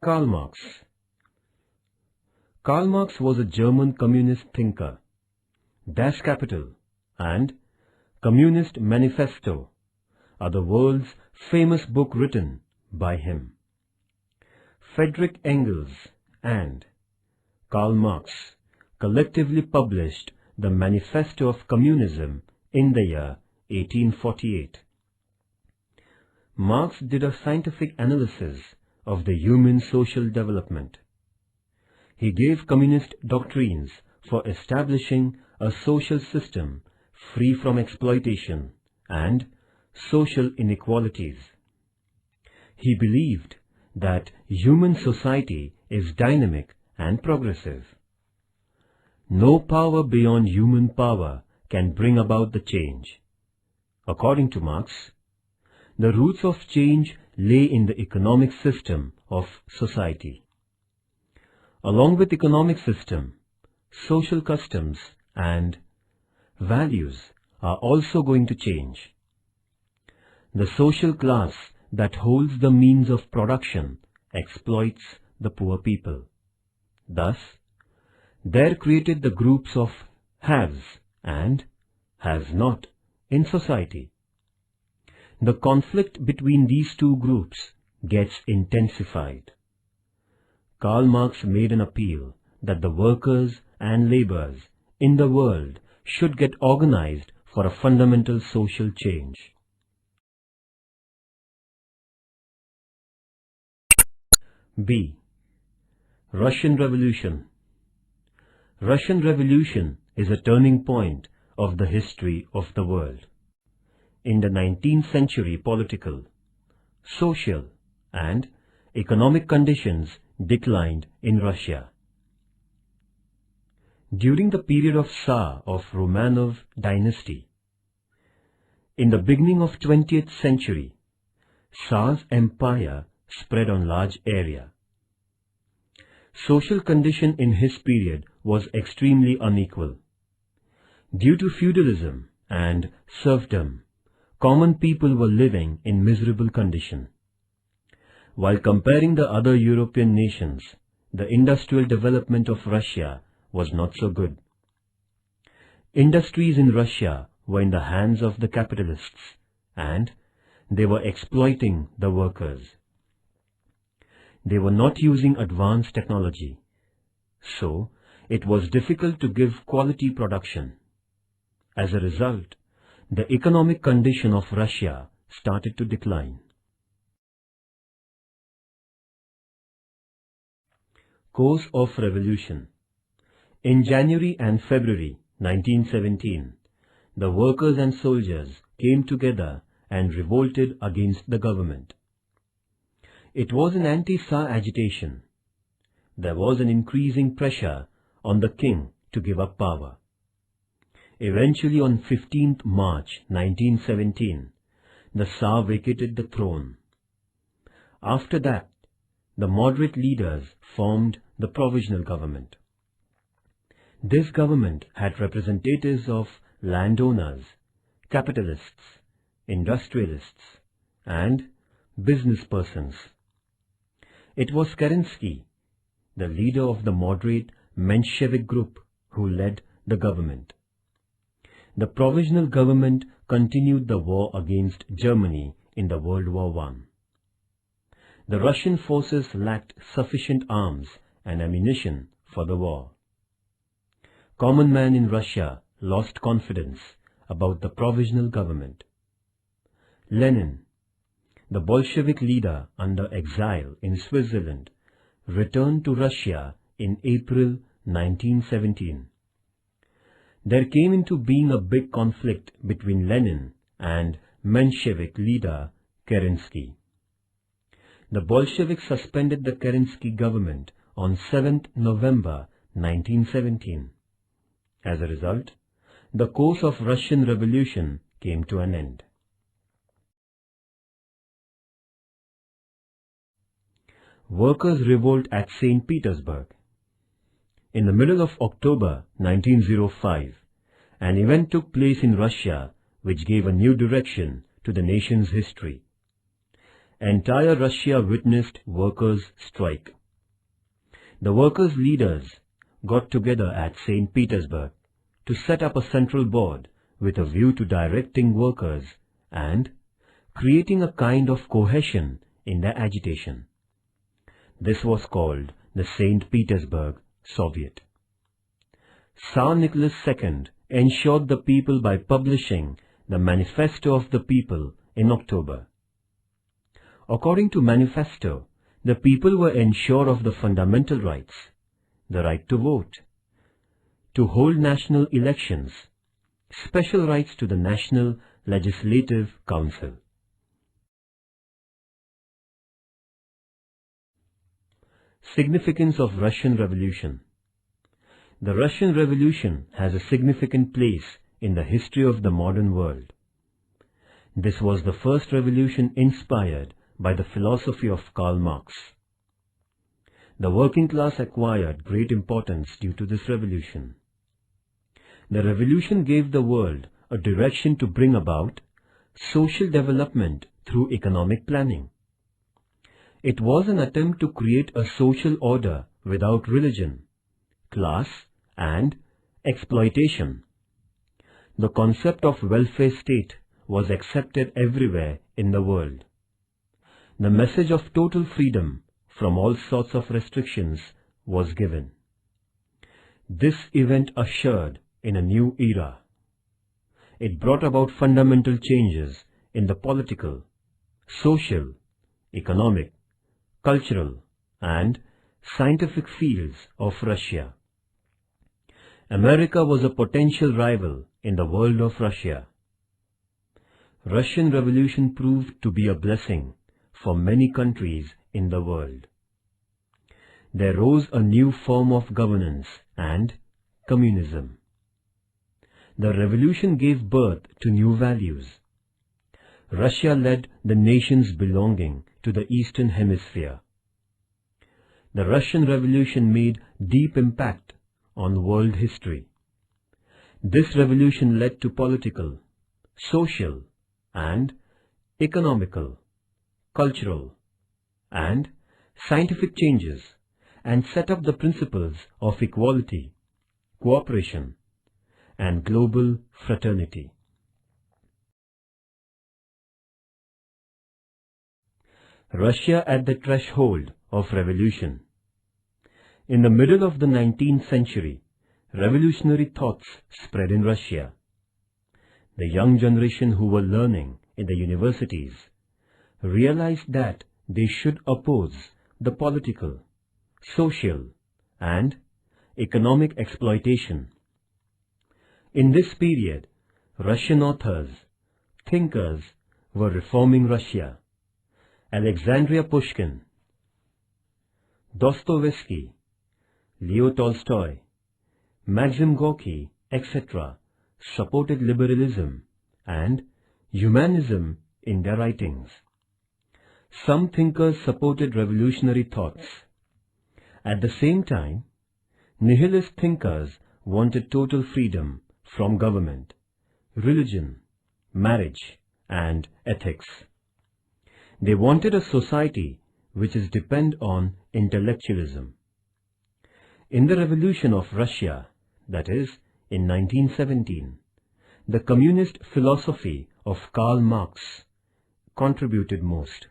Karl Marx. Karl Marx was a German communist thinker. Das Kapital and Communist Manifesto are the world's famous book written by him. Friedrich Engels and Karl Marx collectively published the Manifesto of Communism in the year 1848. Marx did a scientific analysis of the human social development. He gave communist doctrines for establishing a social system free from exploitation and social inequalities. He believed that human society is dynamic and progressive. No power beyond human power can bring about the change. According to Marx, the roots of change lay in the economic system of society. Along with economic system, social customs and values are also going to change. The social class that holds the means of production exploits the poor people. Thus, there created the groups of haves and has-not in society. The conflict between these two groups gets intensified. Karl Marx made an appeal that the workers and laborers in the world should get organized for a fundamental social change. B. Russian Revolution. Russian Revolution is a turning point of the history of the world. In the 19th century, political, social, and economic conditions declined in Russia. During the period of Tsar of Romanov dynasty, in the beginning of 20th century, Tsar's empire spread on large area. Social condition in his period was extremely unequal. Due to feudalism and serfdom, common people were living in miserable condition. While comparing the other European nations, the industrial development of Russia was not so good. Industries in Russia were in the hands of the capitalists, and they were exploiting the workers. They were not using advanced technology, so it was difficult to give quality production. As a result, the economic condition of Russia started to decline. Course of Revolution. In January and February 1917, the workers and soldiers came together and revolted against the government. It was an anti-Tsar agitation. There was an increasing pressure on the king to give up power. Eventually on 15th March 1917, the Tsar vacated the throne. After that, the moderate leaders formed the provisional government. This government had representatives of landowners, capitalists, industrialists, and business persons. It was Kerensky, the leader of the moderate Menshevik group, who led the government. The provisional government continued the war against Germany in the World War I. The Russian forces lacked sufficient arms and ammunition for the war. Common man in Russia lost confidence about the provisional government. Lenin, the Bolshevik leader under exile in Switzerland, returned to Russia in April 1917. There came into being a big conflict between Lenin and Menshevik leader Kerensky. The Bolsheviks suspended the Kerensky government on 7th November 1917. As a result, the course of Russian Revolution came to an end. Workers' revolt at St. Petersburg. In the middle of October 1905, an event took place in Russia which gave a new direction to the nation's history. entire Russia witnessed workers' strike. The workers' leaders got together at St. Petersburg to set up a central board with a view to directing workers and creating a kind of cohesion in their agitation. This was called the St. Petersburg Soviet. Tsar Nicholas II ensured the people by publishing the Manifesto of the People in October. According to Manifesto, the people were ensured of the fundamental rights, the right to vote, to hold national elections, special rights to the National Legislative Council. Significance of Russian Revolution. The Russian Revolution has a significant place in the history of the modern world. This was the first revolution inspired by the philosophy of Karl Marx. The working class acquired great importance due to this revolution. The revolution gave the world a direction to bring about social development through economic planning. It was an attempt to create a social order without religion, class, and exploitation. The concept of welfare state was accepted everywhere in the world. The message of total freedom from all sorts of restrictions was given. This event ushered in a new era. It brought about fundamental changes in the political, social, economic, cultural, and scientific fields of Russia. America was a potential rival in the world of Russia. Russian Revolution proved to be a blessing for many countries in the world. There rose a new form of governance and communism. The revolution gave birth to new values. Russia led the nations belonging to the Eastern Hemisphere. The Russian Revolution made deep impact on world history. This revolution led to political, social, and economical, cultural, and scientific changes, and set up the principles of equality, cooperation, and global fraternity. Russia at the threshold of revolution. In the middle of the 19th century, revolutionary thoughts spread in Russia. The young generation who were learning in the universities realized that they should oppose the political, social, and economic exploitation. In this period, Russian authors, thinkers were reforming Russia. Alexandria Pushkin, Dostoevsky, Leo Tolstoy, Maxim Gorky, etc. supported liberalism and humanism in their writings. Some thinkers supported revolutionary thoughts. At the same time, nihilist thinkers wanted total freedom from government, religion, marriage, and ethics. They wanted a society which is dependent on intellectualism. In the revolution of Russia, that is, in 1917, the communist philosophy of Karl Marx contributed most.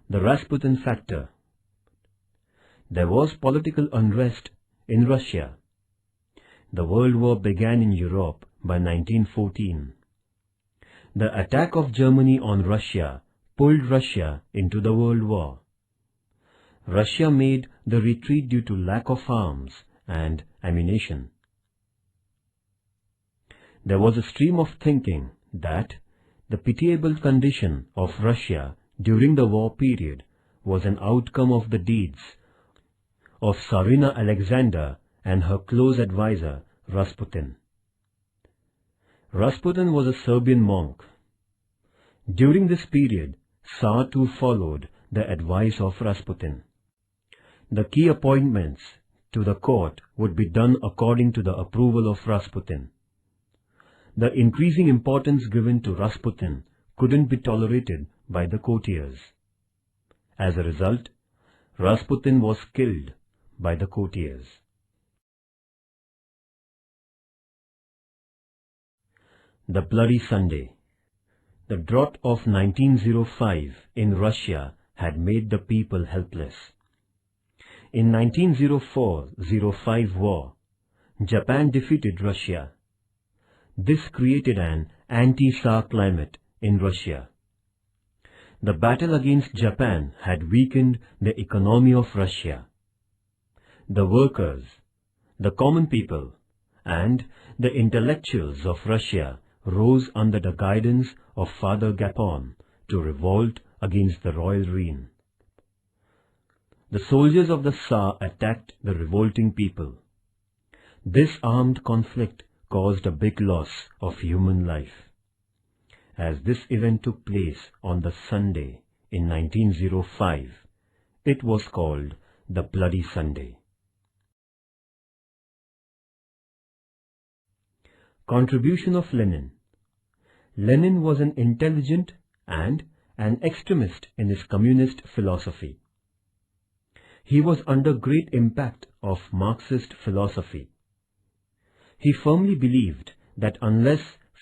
The Rasputin factor. There was political unrest in Russia. The World War began in Europe by 1914. The attack of Germany on Russia pulled Russia into the World War. Russia made the retreat due to lack of arms and ammunition. There was a stream of thinking that the pitiable condition of Russia during the war period was an outcome of the deeds of Tsarina Alexander and her close advisor Rasputin. Rasputin was a Serbian monk. During this period, Tsar too followed the advice of Rasputin. The key appointments to the court would be done according to the approval of Rasputin. The increasing importance given to Rasputin couldn't be tolerated by the courtiers. As a result, Rasputin was killed by the courtiers. The Bloody Sunday. The drought of 1905 in Russia had made the people helpless. In 1904-05 war, Japan defeated Russia. This created an anti-Tsar climate in Russia. The battle against Japan had weakened the economy of Russia. The workers, the common people, and the intellectuals of Russia rose under the guidance of Father Gapon to revolt against the royal reign. The soldiers of the Tsar attacked the revolting people. This armed conflict caused a big loss of human life. As this event took place on the Sunday in 1905, it was called the Bloody Sunday. Contribution of Lenin. Lenin was an intelligent and an extremist in his communist philosophy. He was under great impact of Marxist philosophy. He firmly believed that unless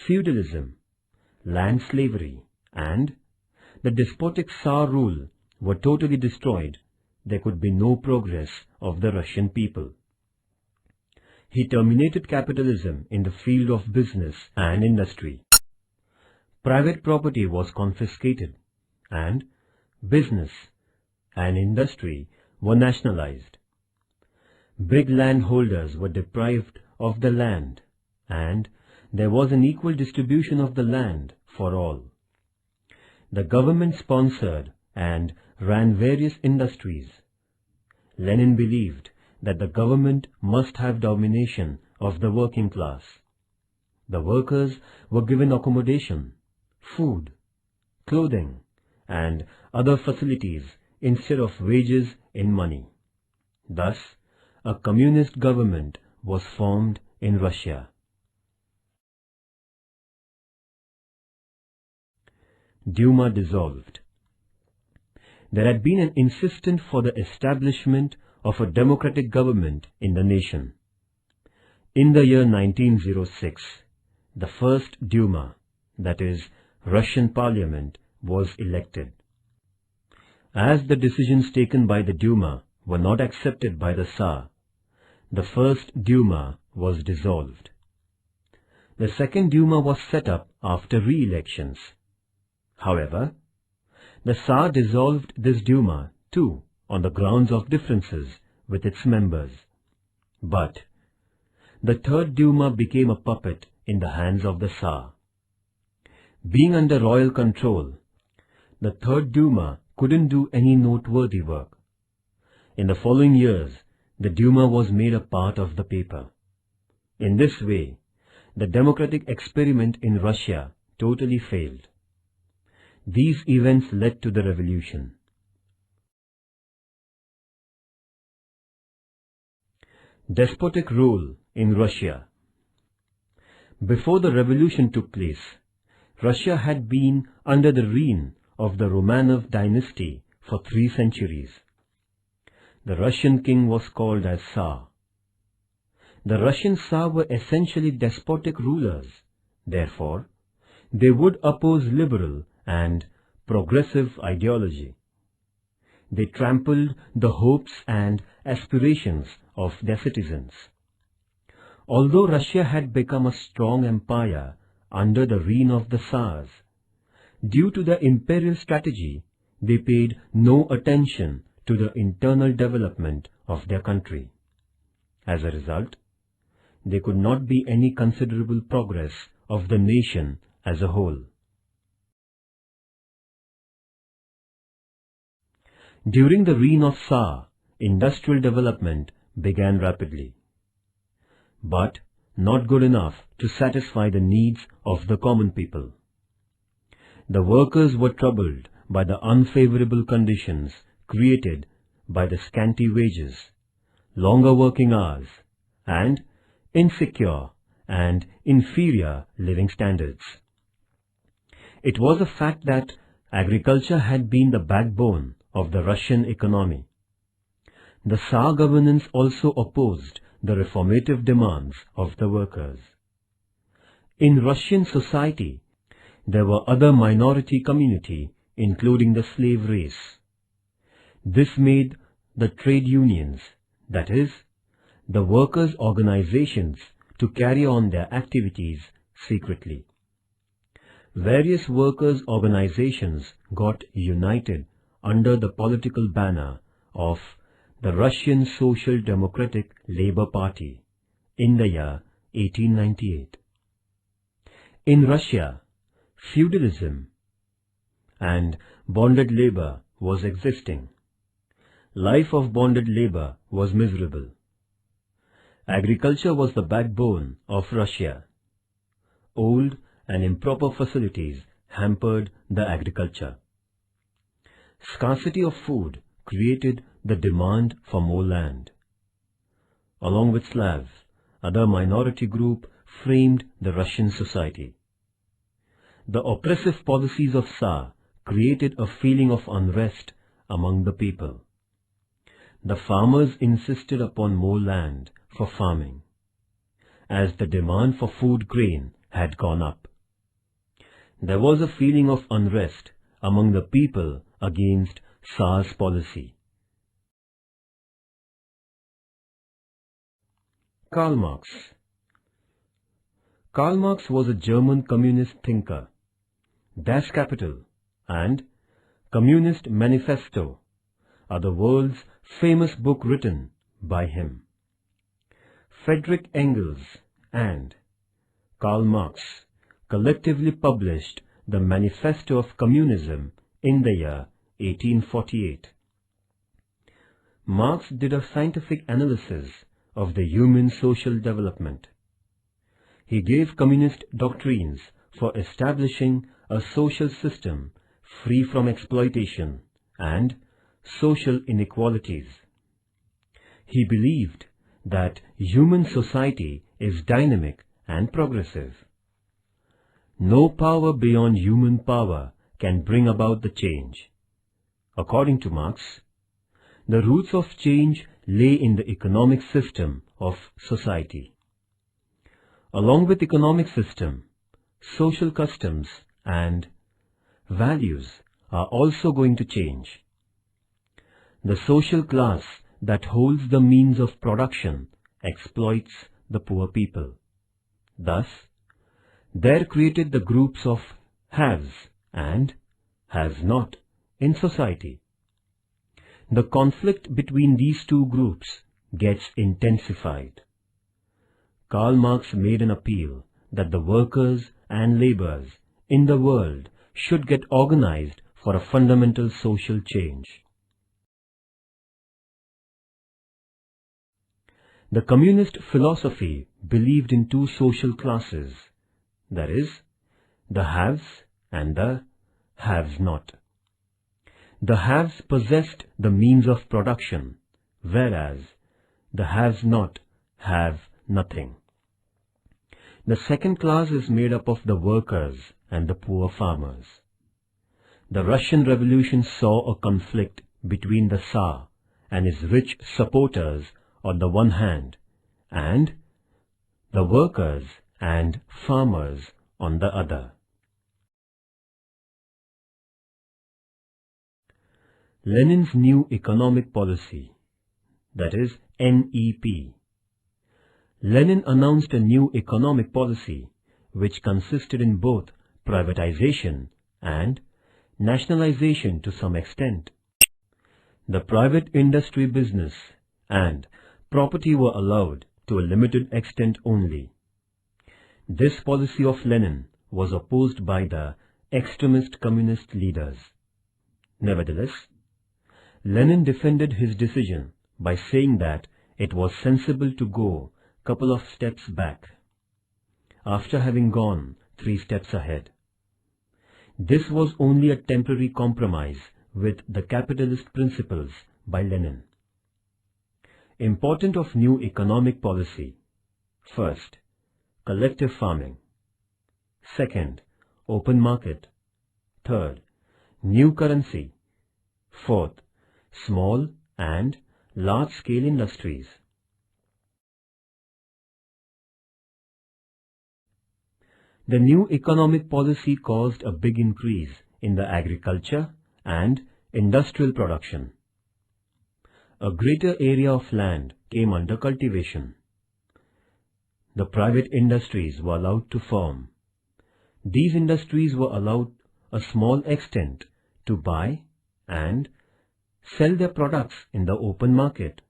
feudalism, land slavery, and the despotic Tsar rule were totally destroyed, there could be no progress of the Russian people. He terminated capitalism in the field of business and industry. Private property was confiscated, and business and industry were nationalized. Big landholders were deprived of the land, and there was an equal distribution of the land for all. The government sponsored and ran various industries. Lenin believed that the government must have domination of the working class. The workers were given accommodation, food, clothing, and other facilities instead of wages in money. Thus, a communist government was formed in Russia. Duma dissolved. There had been an insistence for the establishment of a democratic government in the nation. In the year 1906, the first Duma, that is, Russian Parliament, was elected. As the decisions taken by the Duma were not accepted by the Tsar, the first Duma was dissolved. The second Duma was set up after re-elections. However, the Tsar dissolved this Duma too on the grounds of differences with its members. But the third Duma became a puppet in the hands of the Tsar. Being under royal control, the third Duma couldn't do any noteworthy work. In the following years, the Duma was made a part of the paper. In this way, the democratic experiment in Russia totally failed. These events led to the revolution. Despotic rule in Russia. Before the revolution took place, Russia had been under the reign of the Romanov dynasty for 3 centuries. The Russian king was called as Tsar. The Russian Tsar were essentially despotic rulers. Therefore, they would oppose liberal and progressive ideology. They trampled the hopes and aspirations of their citizens. Although Russia had become a strong empire under the reign of the Tsars, due to their imperial strategy, they paid no attention to the internal development of their country. As a result, there could not be any considerable progress of the nation as a whole. During the reign of Tsar, industrial development began rapidly, but not good enough to satisfy the needs of the common people. The workers were troubled by the unfavorable conditions created by the scanty wages, longer working hours, and insecure and inferior living standards. It was a fact that agriculture had been the backbone of the Russian economy. The Tsar governance also opposed the reformative demands of the workers. In Russian society, there were other minority community, including the slave race. This made the trade unions, that is, the workers' organizations, to carry on their activities secretly. Various workers' organizations got united under the political banner of the Russian Social Democratic Labour Party in the year 1898. In Russia, feudalism and bonded labour was existing. Life of bonded labour was miserable. Agriculture was the backbone of Russia. Old and improper facilities hampered the agriculture. Scarcity of food created the demand for more land. Along with Slavs, other minority group framed the Russian society. The oppressive policies of Tsar created a feeling of unrest among the people. The farmers insisted upon more land for farming, as the demand for food grain had gone up. There was a feeling of unrest among the people against Tsar's policy. Karl Marx. Karl Marx was a German communist thinker. Das Kapital and Communist Manifesto are the world's famous book written by him. Friedrich Engels and Karl Marx collectively published the Manifesto of Communism in the year 1848. Marx did a scientific analysis of the human social development. He gave communist doctrines for establishing a social system free from exploitation and social inequalities. He believed that human society is dynamic and progressive. No power beyond human power can bring about the change. According to Marx, the roots of change lay in the economic system of society. Along with economic system, social customs and values are also going to change. The social class that holds the means of production exploits the poor people. Thus, there created the groups of haves and has-not in society. The conflict between these two groups gets intensified. Karl Marx made an appeal that the workers and laborers in the world should get organized for a fundamental social change. The communist philosophy believed in two social classes, that is, the haves and the haves-not. The haves possessed the means of production, whereas the haves-not have nothing. The second class is made up of the workers and the poor farmers. The Russian Revolution saw a conflict between the Tsar and his rich supporters on the one hand, and the workers and farmers on the other. Lenin's new economic policy, that is NEP. Lenin announced a new economic policy which consisted in both privatization and nationalization to some extent. The private industry business and property were allowed to a limited extent only. This policy of Lenin was opposed by the extremist communist leaders. Nevertheless, Lenin defended his decision by saying that it was sensible to go a couple of steps back, after having gone 3 steps ahead. This was only a temporary compromise with the capitalist principles by Lenin. Important of new economic policy. First, collective farming. Second, open market. Third, new currency. Fourth, small and large-scale industries. The new economic policy caused a big increase in the agriculture and industrial production. A greater area of land came under cultivation. The private industries were allowed to form. These industries were allowed a small extent to buy and sell their products in the open market.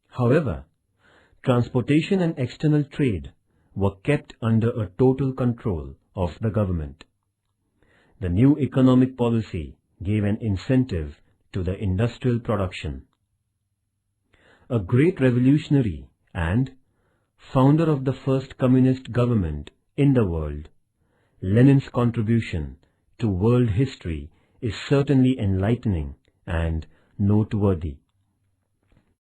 However, transportation and external trade were kept under a total control of the government. The new economic policy gave an incentive to the industrial production. A great revolutionary and founder of the first communist government in the world, Lenin's contribution to world history is certainly enlightening and noteworthy.